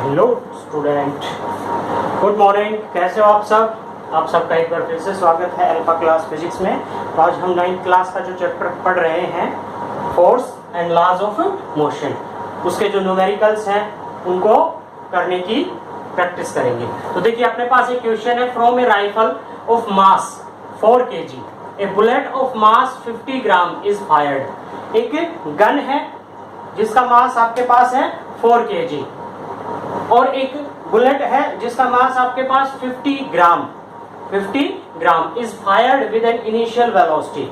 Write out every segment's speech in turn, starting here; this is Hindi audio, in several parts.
Hello student, good morning. कैसे हो आप सब? आप सबका एक बार फिर से स्वागत है अल्फा क्लास फिजिक्स में। तो आज हम 9th क्लास का जो चैप्टर पढ़ रहे हैं force and laws of motion, उसके जो न्यूमेरिकल्स हैं उनको करने की प्रैक्टिस करेंगे। तो देखिए अपने पास एक क्वेश्चन है, from A rifle of mass 4 kg A bullet of mass 50 gram is fired. एक गन है जिसका मास आपके पास है 4 kg और एक बुलेट है जिसका मास आपके पास 50 gram is fired with an initial velocity.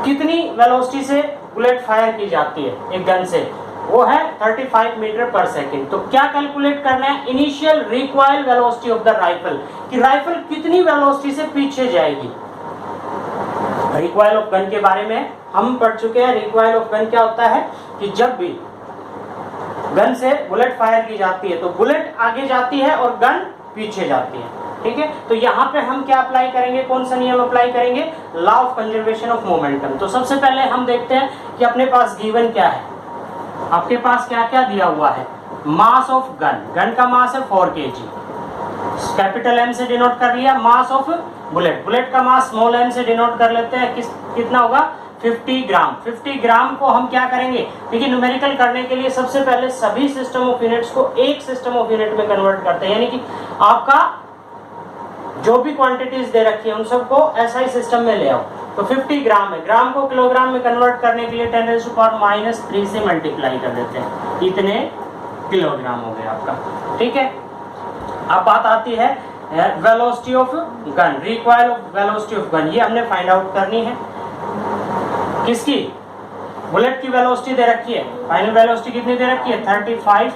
कितनी वेलोसिटी से बुलेट फायर की जाती है एक गन से? वो है 35 मीटर पर सेकेंड। तो क्या कैलकुलेट करना है? Initial recoil velocity of the rifle, कि राइफल कितनी वेलोसिटी से पीछे जाएगी। रिकॉइल ऑफ गन के बारे में हम पढ़ चुके हैं। रिकॉइल ऑफ गन क्या होता है कि जब भी गन से बुलेट फायर की जाती है तो बुलेट आगे जाती है और गन पीछे जाती है। ठीक है, तो यहाँ पे हम क्या अप्लाई करेंगे? कौन सा नियम अप्लाई करेंगे? Law of conservation of momentum. तो सबसे पहले हम देखते हैं कि अपने पास गिवन क्या है। आपके पास क्या क्या दिया हुआ है? मास ऑफ गन का मास है 4 kg, कैपिटल एम से डिनोट कर लिया। मास ऑफ बुलेट का मास स्मॉल एम से डिनोट कर लेते हैं। कितना होगा? 50 ग्राम। 50 ग्राम को हम क्या करेंगे? देखिए न्यूमेरिकल करने के लिए सबसे पहले सभी सिस्टम ऑफ यूनिट्स को एक सिस्टम ऑफ यूनिट में कन्वर्ट करते हैं, यानी कि आपका जो भी क्वांटिटीज दे रखी है उन सबको एसआई सिस्टम में ले आओ। तो 50 ग्राम है, ग्राम को किलोग्राम में कन्वर्ट करने के लिए 10⁻³ से मल्टीप्लाई कर देते हैं, इतने किलोग्राम हो गया आपका। ठीक है, अब बात आती है velocity of gun, recoil of velocity of gun. ये हमने फाइंड आउट करनी है। किसकी? बुलेट की वेलोसिटी दे रखी है, फाइनल वेलोसिटी कितनी दे रखी है? 35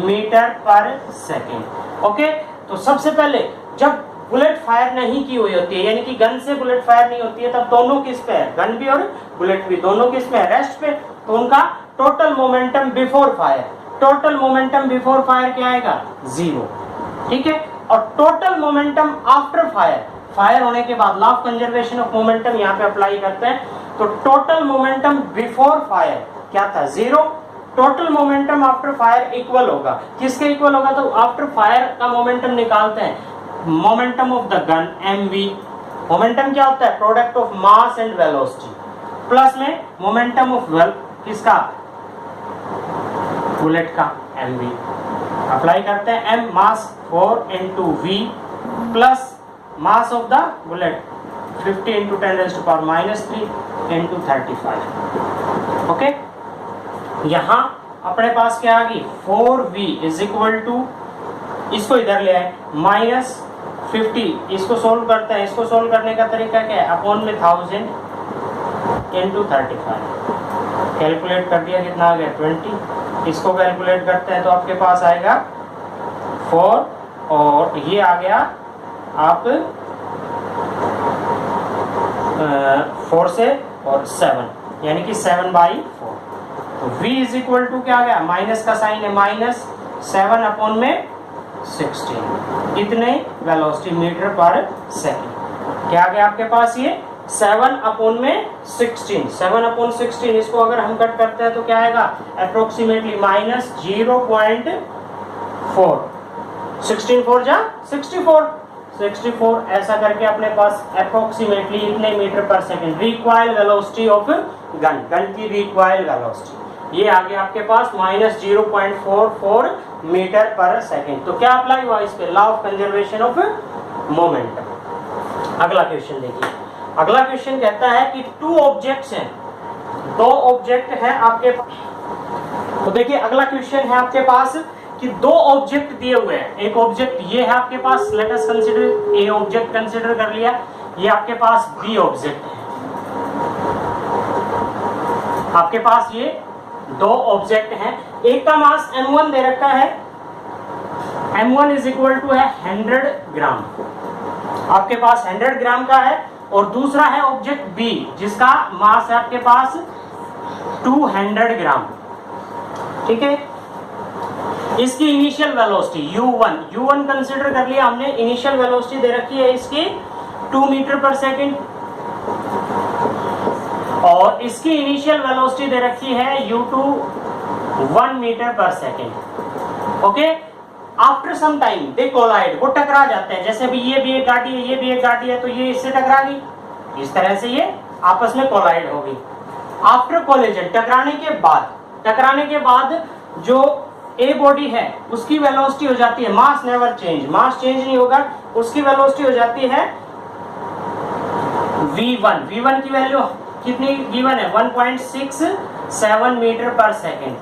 मीटर पर सेकेंड। ओके, तो सबसे पहले जब बुलेट फायर नहीं की हुई होती है, यानी कि गन से बुलेट फायर नहीं होती है, तब दोनों किस पे है? गन भी और बुलेट भी दोनों किस पे है? रेस्ट पे। तो उनका total momentum before fire, total momentum before fire क्या आएगा? 0। ठीक है, और total momentum after fire, fire होने के बाद law of conservation of momentum यहाँ पे अप्लाई करते हैं। तो टोटल मोमेंटम बिफोर फायर क्या था? 0। Total momentum after fire equal होगा, किसके इक्वल होगा? तो आफ्टर फायर का मोमेंटम निकालते हैं, momentum of the gun mv। Momentum क्या होता है? Product of mass and velocity, plus में मोमेंटम ऑफ किसका? बुलेट का mv। अप्लाई करते हैं m mass 4 into v plus mass of the bullet 50 into 10⁻³ into 35। Okay, यहां अपने पास क्या आ गई? 4v इज इक्वल टू, इसको इधर ले आए, -50। इसको सोल्व करते हैं। इसको सोल्व करने का तरीका क्या है? अपॉन में 1000 into 35। कैलकुलेट कर दिया, कितना आ गया? 20। इसको कैलकुलेट करते हैं तो आपके पास आएगा 4 और ये आ गया आप 4 से और 7, यानी कि 7/4। तो v इज इक्वल टू क्या आ गया? माइनस का साइन है, -7 अपॉन में 16। कितने? वेलोसिटी मीटर पर सेकेंड। क्या आ गया आपके पास? ये 7 अपॉन में 16। 7/16 इसको अगर हम कट करते हैं तो क्या आएगा? अप्रोक्सीमेटली -0.4। 16 4 जा 64। ऐसा करके अपने पास अप्रोक्सीमेटली इतने मीटर पर second required velocity of gun की रिक्वायर्ड वेलोसिटी ये आ गया आपके पास -0.44 मीटर पर सेकेंड। तो क्या अप्लाई हुआ इस पे? Law of conservation of momentum. अगला क्वेश्चन देखिए। अगला क्वेश्चन कहता है कि 2 ऑब्जेक्ट्स हैं, 2 ऑब्जेक्ट हैं आपके पास। तो देखिए अगला क्वेश्चन है आपके पास कि 2 ऑब्जेक्ट दिए हुए हैं। एक ऑब्जेक्ट ये है आपके पास, let us consider a object consider कर लिया। ये आपके पास बी ऑब्जेक्ट है। आपके पास ये 2 ऑब्जेक्ट हैं। एक का मास m1 दे रखा है, m1 इज इक्वल टू है 100 ग्राम। आपके पास 100 ग्राम का है। और दूसरा है ऑब्जेक्ट बी जिसका मास है आपके पास 200 ग्राम। ठीक है, इसकी इनिशियल वेलोसिटी u1 कंसीडर कर लिया हमने। इनिशियल वेलोसिटी दे रखी है इसकी 2 मीटर पर सेकेंड और इसकी इनिशियल वेलोसिटी दे रखी है u2 1 मीटर पर second. Okay, after some time they collide, वो टकरा जाते हैं। जैसे अभी ये भी एक गाड़ी है, ये भी एक गाड़ी है, तो ये इससे टकरा गई, इस तरह से ये आपस में कोलाइड हो गई। आफ्टर कोलिजन, टकराने के बाद जो ए बॉडी है उसकी वेलोसिटी हो जाती है, मास नेवर चेंज, मास चेंज नहीं होगा, उसकी वेलोसिटी हो जाती है v1। v1 की वैल्यू कितनी गिवन है, 1.67 मीटर पर सेकेंड।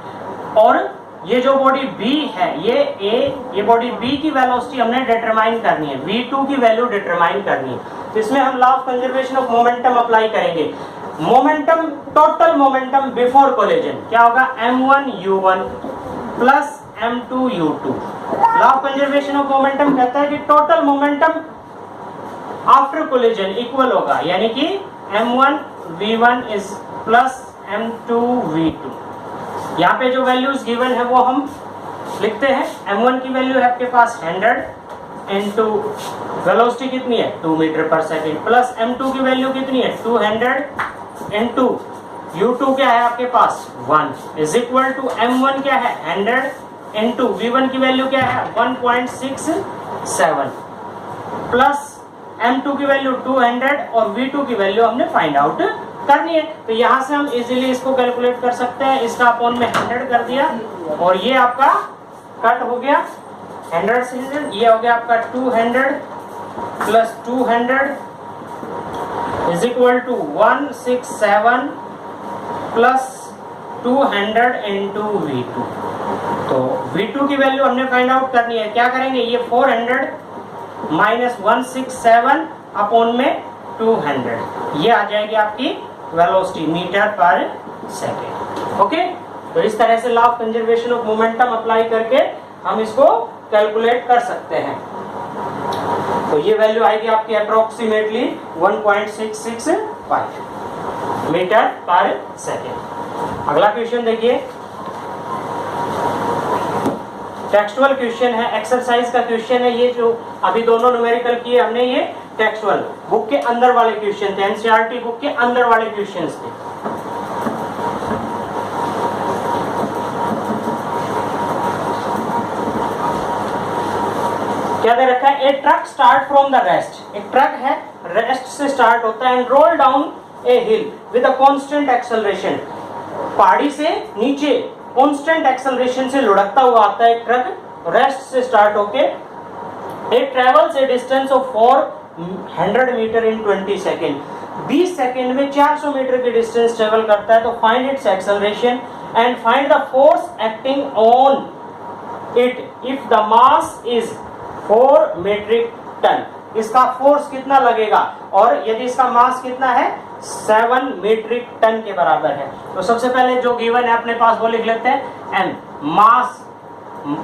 और ये जो बॉडी B है, ये बॉडी B की वेलोसिटी हमने डिटरमाइन करनी है, v2 की वैल्यू डिटरमाइन करनी है। तो इसमें हम law of conservation of momentum apply करेंगे। Momentum, total momentum before collision क्या होगा, m1u1 plus m2u2। Law of conservation of momentum कहता है कि total momentum after collision equal होगा, यानी कि m1v1 इज प्लस m2v2। यहाँ पे जो वैल्यूज गिवन है वो हम लिखते हैं। m1 की वैल्यू है आपके पास 100 इंटू वेलोसिटी कितनी है 2 मीटर पर सेकेंड, प्लस m2 की वैल्यू कितनी है 200 इंटू u2 क्या है आपके पास 1 इज इक्वल टू m1 क्या है 100 इंटू v1 की वैल्यू क्या है 1.67 प्लस m2 की वैल्यू 200 और v2 की वैल्यू हमने फाइंड आउट करनी है। तो यहाँ से हम इजीली इसको कैलकुलेट कर सकते हैं। इसका अपॉन में 100 कर दिया और ये आपका कट हो गया 100 से 100, ये हो गया आपका 200 plus 200 is equal to 167 plus 200 into v2। तो v2 की वैल्यू हमने फाइंड आउट करनी है। क्या करेंगे, ये 400 माइनस 167 अपॉन में 200, ये आ जाएगी आपकी वेलोसिटी मीटर पर सेकेंड। ओके, तो इस तरह से law of conservation of momentum apply करके हम इसको कैलकुलेट कर सकते हैं। तो ये वैल्यू आएगी आपकी अप्रोक्सीमेटली 1.665 मीटर पर सेकेंड। अगला क्वेश्चन देखिए, टेक्सचुअल क्वेश्चन है, एक्सरसाइज का क्वेश्चन है। ये जो अभी दोनों न्यूमेरिकल किए हमने, ये टेक्सचुअल बुक के अंदर वाले क्वेश्चन थे, एनसीईआरटी बुक के अंदर वाले क्वेश्चंस थे। क्या दे रखा है, a truck start from the rest, एक ट्रक है रेस्ट से स्टार्ट होता है, and roll down a hill with a constant acceleration, पहाड़ी से नीचे कांस्टेंट एक्सेलरेशन से लुढ़कता हुआ आता है ट्रक, रेस्ट से स्टार्ट होके it travels a distance of 400 metre in 20 second, 20 second में 400 मीटर की डिस्टेंस ट्रेवल करता है। तो find its acceleration and find the force acting on it if the mass is 4 metric ton. इसका फोर्स कितना लगेगा और यदि इसका मास कितना है 7 मीट्रिक टन के बराबर है। तो सबसे पहले जो गिवन है अपने पास वो लिख लेते हैं, एम मास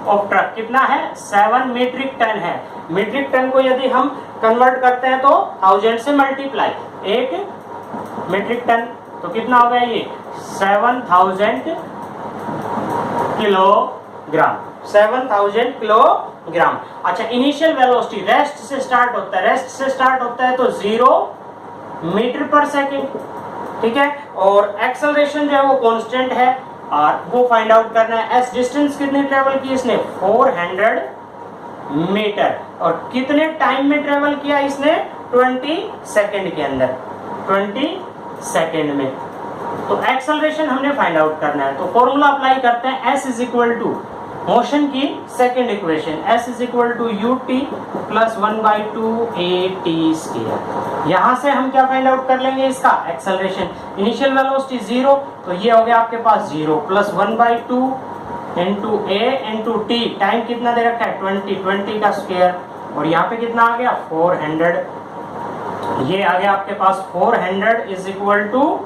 ऑफ ट्रक कितना है 7 मीट्रिक टन है। मीट्रिक टन को यदि हम कन्वर्ट करते हैं तो 1000 से मल्टीप्लाई, 1 मीट्रिक टन तो कितना होगा ये 7000 किलोग्राम, 7000 किलोग्राम। अच्छा, इनिशियल वेलोसिटी रेस्ट से स्टार्ट होता है, रेस्ट से स्टार्ट होता है तो 0 मीटर पर सेकेंड, ठीक है। और एक्सेलरेशन जो है वो कांस्टेंट है और वो फाइंड आउट करना है। एस डिस्टेंस कितनी ट्रेवल की इसने 400 मीटर, और कितने टाइम में ट्रेवल किया इसने 20 सेकेंड के अंदर, 20 सेकेंड में। तो एक्सेलरेशन हमने फाइंड आउट करना है। तो फॉर्मूला अप्लाई करते हैं, S is equal to motion की second equation, S is equal to u t plus 1/2 a t square. यहाँ से हम क्या फाइंड आउट कर लेंगे इसका एक्सेलरेशन, इनिशियल वेलोसिटी 0, तो ये हो गया आपके पास 0 plus 1/2 into a into T, time कितना दे रखा है 20 का स्क्वायर, और यहाँ पे कितना आ गया 400, ये आ गया आपके पास 400 is equal to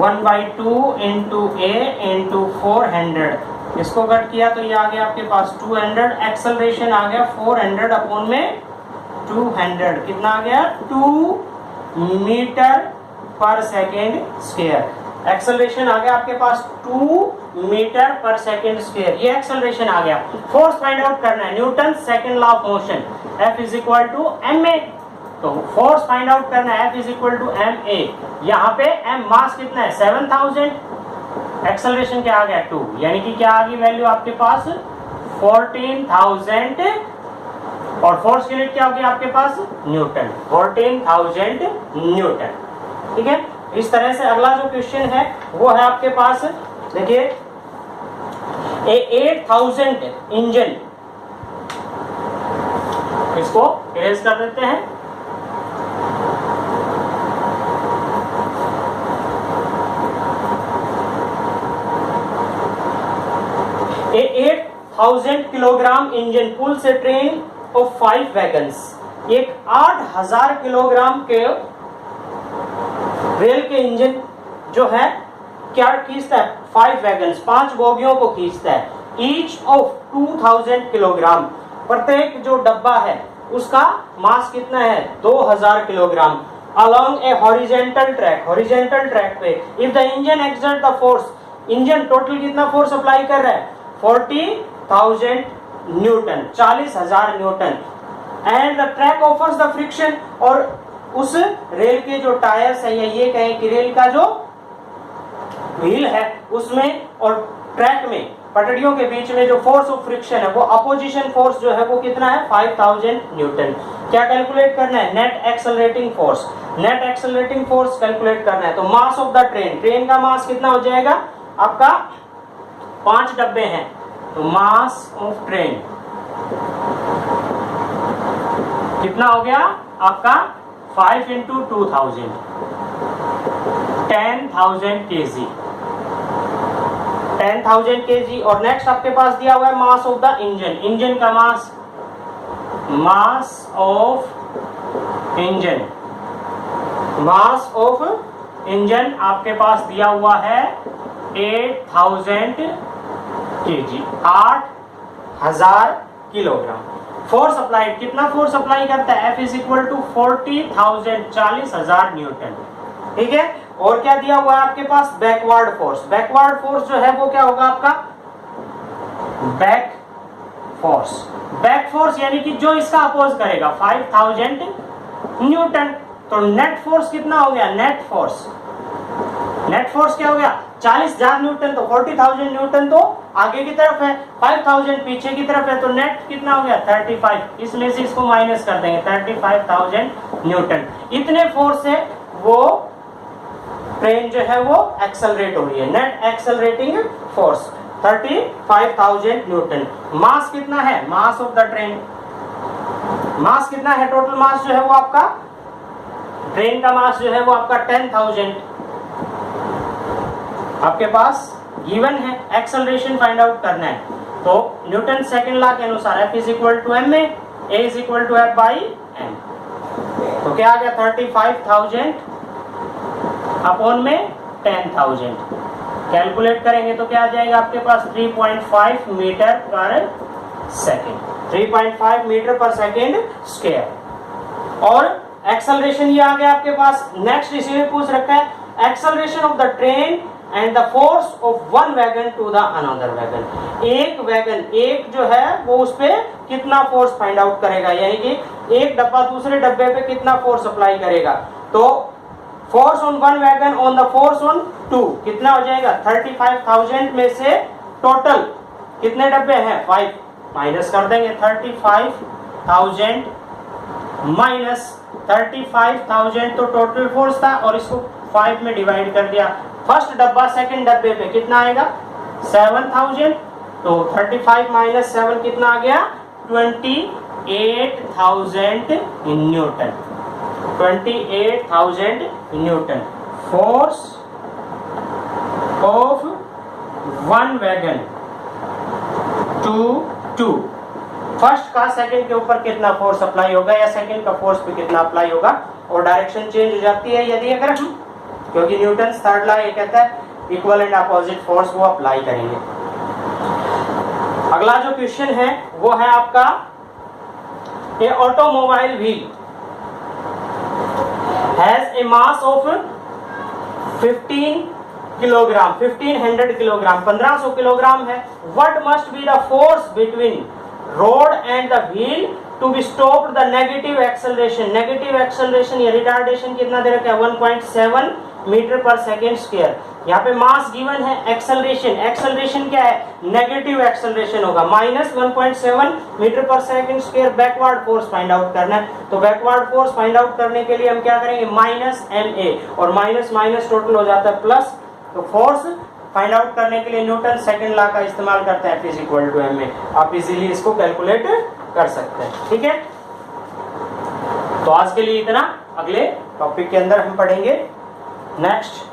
1/2 into a into 400, इसको कट किया तो ये आ गया आपके पास 200, एक्सेलरेशन आ गया 400 अपॉन में 200, कितना आ गया 2 मीटर पर सेकेंड स्क्वायर। एक्सेलरेशन आ गया आपके पास 2 मीटर पर सेकेंड स्क्वायर, ये एक्सेलरेशन आ गया। फोर्स फाइंड आउट करना है, Newton second law of motion, F is equal to ma, तो फोर्स फाइंड आउट करना है F is equal to ma। यहाँ पे m मास कितना है 7000, एक्सेलरेशन क्या आ गया 2, यानी कि क्या आ गई वैल्यू आपके पास 14,000 और फोर्स की यूनिट क्या होगी आपके पास? Newton, 14,000 Newton. ठीक है, इस तरह से अगला जो क्वेश्चन है वो है आपके पास, देखिए 8,000 इंजन, इसको इरेज कर देते हैं। A 8,000 किलोग्राम इंजन पुल से ट्रेन ऑफ 5 वैगन्स, एक 8,000 किलोग्राम के रेल के इंजन जो है क्या खींचता है? 5 वैगन्स, 5 बोगियों को खींचता है। ईच ऑफ 2,000 किलोग्राम, प्रत्येक जो डब्बा है उसका मास कितना है? 2,000 किलोग्राम। अलोंग ए हॉरिजेंटल ट्रैक, हॉरिजेंटल ट्रैक पे if the engine exert the force, engine total कितना फोर्स अप्लाई कर रहा है? 40,000 Newton, 40,000 Newton. And the track offers the friction, और उस रेल के जो टायर्स है, या ये कहें कि रेल का जो व्हील है उसमें और ट्रैक में, पटड़ियों के बीच में जो फोर्स ऑफ फ्रिक्शन है, वो अपोजिशन फोर्स जो है वो कितना है? 5,000 न्यूटन। क्या कैलकुलेट करना है? Net accelerating force, net accelerating force calculate करना है। तो मास ऑफ द ट्रेन, ट्रेन का मास कितना हो जाएगा आपका? 5 डब्बे हैं, तो मास ऑफ ट्रेन कितना हो गया आपका? 5 इंटू 2,000, 10,000 kg, 10,000 kg। और नेक्स्ट आपके पास दिया हुआ है mass of the engine, engine का mass, mass of engine, mass of engine आपके पास दिया हुआ है 8,000 kg, 8,000 किलोग्राम। फोर्स अप्लाइड, कितना फोर्स अप्लाई करता है? F is equal to 40,000, 40,000 newton. ठीक है, और क्या दिया हुआ है आपके पास? बैकवर्ड फोर्स, बैकवर्ड फोर्स जो है वो क्या होगा आपका? बैक फोर्स, बैक फोर्स यानी कि जो इसका अपोज करेगा 5,000 न्यूटन। तो नेट फोर्स कितना हो गया? नेट फोर्स, नेट फोर्स क्या हो गया? 40,000 न्यूटन, तो 40,000 न्यूटन तो आगे की तरफ है, 5,000 पीछे की तरफ है, तो नेट कितना हो गया? 35, इसमें से इसको माइनस कर देंगे, 35,000 न्यूटन। इतने फोर्स से वो ट्रेन जो है वो एक्सेलरेट हो रही है, नेट एक्सेलरेटिंग फोर्स 35,000 न्यूटन। मास कितना है? मास ऑफ द ट्रेन, मास कितना है? टोटल मास जो है वो आपका, ट्रेन का मास जो है वो आपका 10,000 आपके पास गिवन है। एक्सेलरेशन फाइंड आउट करना है, तो न्यूटन सेकंड लॉ के अनुसार F is equal to m में A is equal to F by m। तो क्या आ गया? 35,000 अपॉन में 10,000, कैलकुलेट करेंगे तो क्या आ जाएगा आपके पास? 3.5 मीटर पर सेकेंड, 3.5 मीटर पर सेकेंड स्क्वायर। और एक्सेलरेशन ये आ गया आपके पास। नेक्स्ट इसी में पूछ रखा है acceleration of the train and the force of one wagon to the another wagon. एक वैगन, एक जो है वो उस पे कितना फोर्स फाइंड आउट करेगा, यानी कि एक डब्बा दूसरे डब्बे पे कितना फोर्स अप्लाई करेगा। तो force on one wagon on the force on two कितना हो जाएगा? 35,000 में से टोटल कितने डब्बे हैं? 5, माइनस कर देंगे 35,000 माइनस 35,000, तो टोटल फोर्स था और इसको 5 में डिवाइड कर दिया। फर्स्ट डब्बा सेकंड डब्बे पे कितना आएगा? 7,000, तो 35 माइनस 7 कितना आ गया? 28,000 Newton, 28,000 Newton. Force of one wagon to first का सेकंड के ऊपर कितना फोर्स अप्लाई होगा, या सेकंड का फोर्स पे कितना अप्लाई होगा, और डायरेक्शन चेंज हो जाती है यदि अगर हम, क्योंकि न्यूटन थर्ड लॉ ये कहता है इक्वल एंड अपोजिट फोर्स वो अप्लाई करेंगे। अगला जो क्वेश्चन है वो है आपका a automobile wheel has a mass of 15 kilogram, 1500 kilogram, 1500 kilogram है। What must be the force between road and the wheel to be stopped the negative acceleration. Negative acceleration या रिटार्डेशन कितना दे रखा है? 1.7 मीटर पर सेकेंड स्क्वायर। यहाँ पे मास गिवन है, एक्सेलरेशन, एक्सेलरेशन क्या है, नेगेटिव एक्सेलरेशन होगा, -1.7 मीटर पर second square backward force find out करना है। तो बैकवर्ड फोर्स फाइंड आउट करने के लिए हम क्या करेंगे, -ma, और माइनस माइनस टोटल हो जाता है प्लस। तो फोर्स फाइंड आउट करने के लिए न्यूटन सेकंड लॉ का इस्तेमाल करते हैं, F = ma। आप इजीली इसको कैलकुलेट कर सकते हैं, ठीक है। तो आज के लिए इतना, अगले टॉपिक के अंदर हम पढ़ेंगे नेक्स्ट